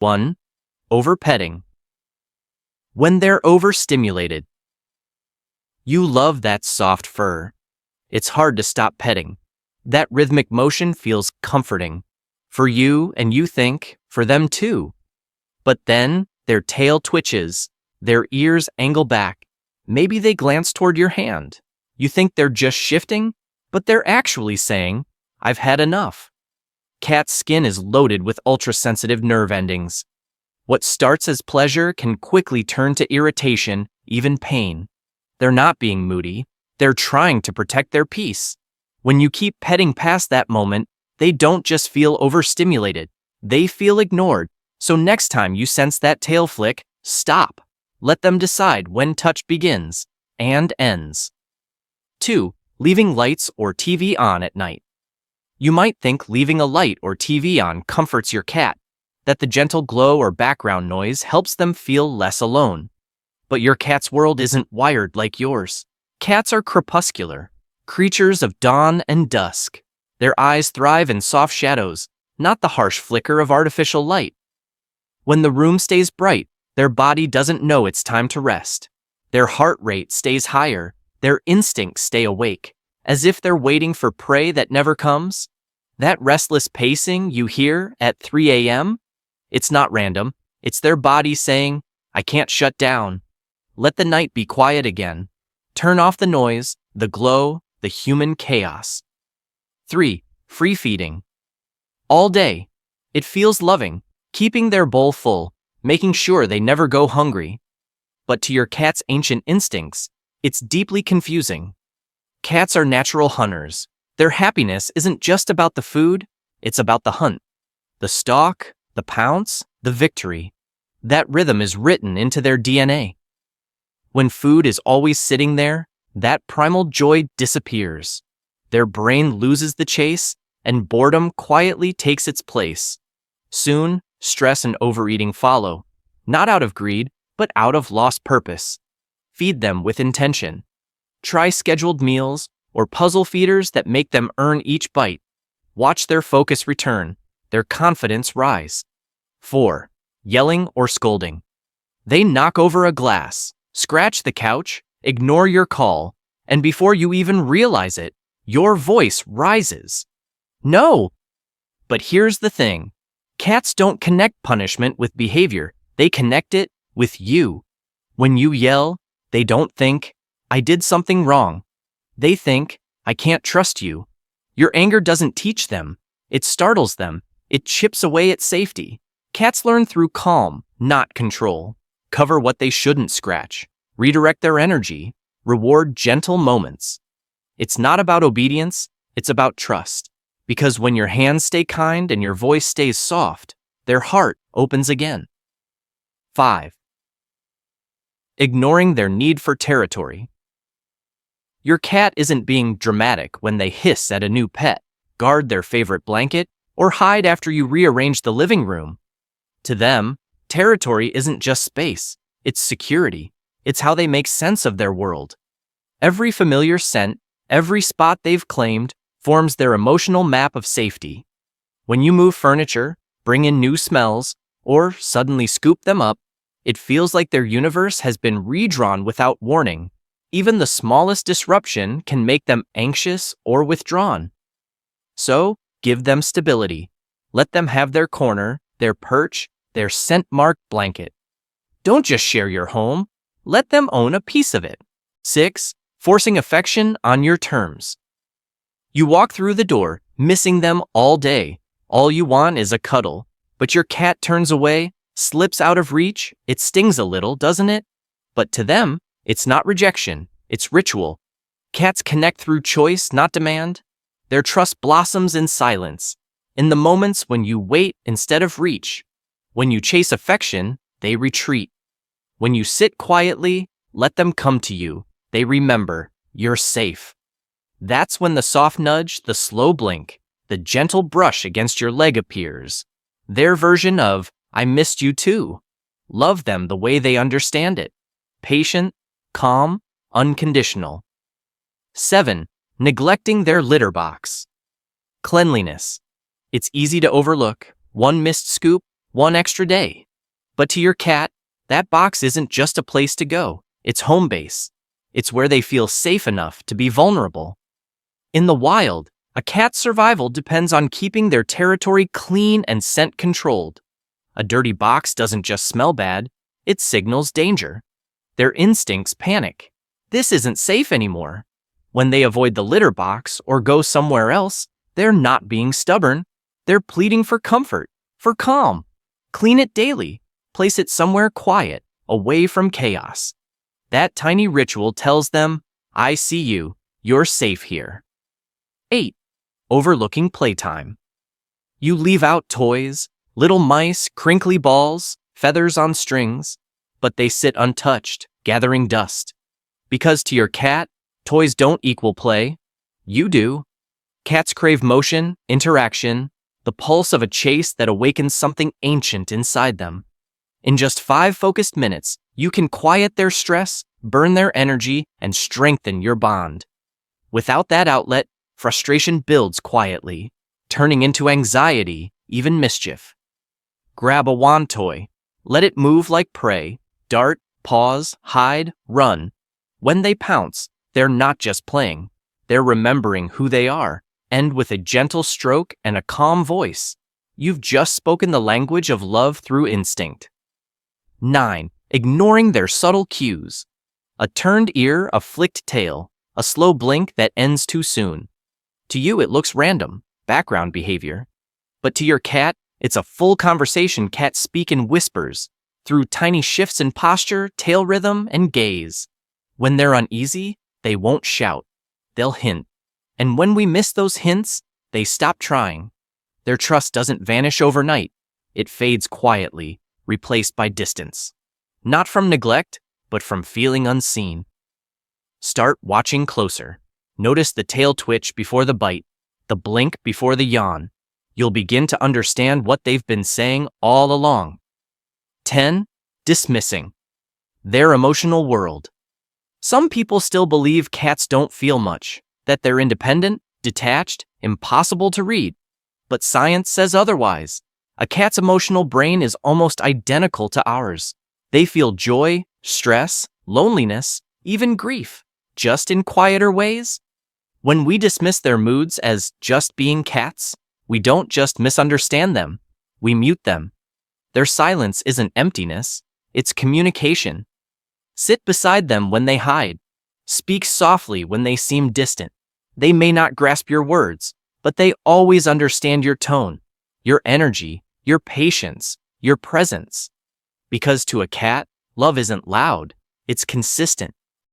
1. Overpetting. When they're overstimulated. You love that soft fur. It's hard to stop petting. That rhythmic motion feels comforting. For you, and you think, for them too. But then, their tail twitches, their ears angle back. Maybe they glance toward your hand. You think they're just shifting, but they're actually saying, "I've had enough." Cat's skin is loaded with ultra-sensitive nerve endings. What starts as pleasure can quickly turn to irritation, even pain. They're not being moody. They're trying to protect their peace. When you keep petting past that moment, they don't just feel overstimulated. They feel ignored. So next time you sense that tail flick, stop. Let them decide when touch begins and ends. 2. Leaving lights or TV on at night. You might think leaving a light or TV on comforts your cat, that the gentle glow or background noise helps them feel less alone. But your cat's world isn't wired like yours. Cats are crepuscular, creatures of dawn and dusk. Their eyes thrive in soft shadows, not the harsh flicker of artificial light. When the room stays bright, their body doesn't know it's time to rest. Their heart rate stays higher, their instincts stay awake, as if they're waiting for prey that never comes. That restless pacing you hear at 3 a.m., it's not random. It's their body saying, "I can't shut down." Let the night be quiet again. Turn off the noise, the glow, the human chaos. 3. Free feeding. All day. It feels loving, keeping their bowl full, making sure they never go hungry. But to your cat's ancient instincts, it's deeply confusing. Cats are natural hunters. Their happiness isn't just about the food, it's about the hunt. The stalk, the pounce, the victory. That rhythm is written into their DNA. When food is always sitting there, that primal joy disappears. Their brain loses the chase, and boredom quietly takes its place. Soon, stress and overeating follow, not out of greed, but out of lost purpose. Feed them with intention. Try scheduled meals or puzzle feeders that make them earn each bite. Watch their focus return, their confidence rise. 4. Yelling or scolding. They knock over a glass, scratch the couch, ignore your call, and before you even realize it, your voice rises. No! But here's the thing. Cats don't connect punishment with behavior. They connect it with you. When you yell, they don't think, "I did something wrong." They think, "I can't trust you." Your anger doesn't teach them. It startles them. It chips away at safety. Cats learn through calm, not control. Cover what they shouldn't scratch. Redirect their energy. Reward gentle moments. It's not about obedience, it's about trust. Because when your hands stay kind and your voice stays soft, their heart opens again. 5. Ignoring their need for territory. Your cat isn't being dramatic when they hiss at a new pet, guard their favorite blanket, or hide after you rearrange the living room. To them, territory isn't just space, it's security. It's how they make sense of their world. Every familiar scent, every spot they've claimed, forms their emotional map of safety. When you move furniture, bring in new smells, or suddenly scoop them up, it feels like their universe has been redrawn without warning. Even the smallest disruption can make them anxious or withdrawn. So, give them stability. Let them have their corner, their perch, their scent-marked blanket. Don't just share your home. Let them own a piece of it. 6. Forcing affection on your terms. You walk through the door, missing them all day. All you want is a cuddle. But your cat turns away, slips out of reach. It stings a little, doesn't it? But to them, it's not rejection, it's ritual. Cats connect through choice, not demand. Their trust blossoms in silence, in the moments when you wait instead of reach. When you chase affection, they retreat. When you sit quietly, let them come to you. They remember, you're safe. That's when the soft nudge, the slow blink, the gentle brush against your leg appears. Their version of, "I missed you too." Love them the way they understand it. Patient, calm, unconditional. 7. Neglecting their litter box. Cleanliness. It's easy to overlook. One missed scoop, one extra day. But to your cat, that box isn't just a place to go, it's home base. It's where they feel safe enough to be vulnerable. In the wild, a cat's survival depends on keeping their territory clean and scent controlled. A dirty box doesn't just smell bad, it signals danger. Their instincts panic. This isn't safe anymore. When they avoid the litter box or go somewhere else, they're not being stubborn. They're pleading for comfort, for calm. Clean it daily. Place it somewhere quiet, away from chaos. That tiny ritual tells them, I see you, you're safe here. 8. Overlooking playtime. You leave out toys, little mice, crinkly balls, feathers on strings, but they sit untouched, gathering dust. Because to your cat, toys don't equal play. You do. Cats crave motion, interaction, the pulse of a chase that awakens something ancient inside them. In just 5 focused minutes, you can quiet their stress, burn their energy, and strengthen your bond. Without that outlet, frustration builds quietly, turning into anxiety, even mischief. Grab a wand toy. Let it move like prey. Dart, pause, hide, run. When they pounce, they're not just playing. They're remembering who they are, and with a gentle stroke and a calm voice, you've just spoken the language of love through instinct. 9. Ignoring their subtle cues. A turned ear, a flicked tail, a slow blink that ends too soon. To you, it looks random, background behavior. But to your cat, it's a full conversation. Cats speak in whispers, through tiny shifts in posture, tail rhythm, and gaze. When they're uneasy, they won't shout. They'll hint. And when we miss those hints, they stop trying. Their trust doesn't vanish overnight. It fades quietly, replaced by distance. Not from neglect, but from feeling unseen. Start watching closer. Notice the tail twitch before the bite, the blink before the yawn. You'll begin to understand what they've been saying all along. 10. Dismissing their emotional world. Some people still believe cats don't feel much, that they're independent, detached, impossible to read. But science says otherwise. A cat's emotional brain is almost identical to ours. They feel joy, stress, loneliness, even grief, just in quieter ways. When we dismiss their moods as just being cats, we don't just misunderstand them, we mute them. Their silence isn't emptiness, it's communication. Sit beside them when they hide. Speak softly when they seem distant. They may not grasp your words, but they always understand your tone, your energy, your patience, your presence. Because to a cat, love isn't loud, it's consistent.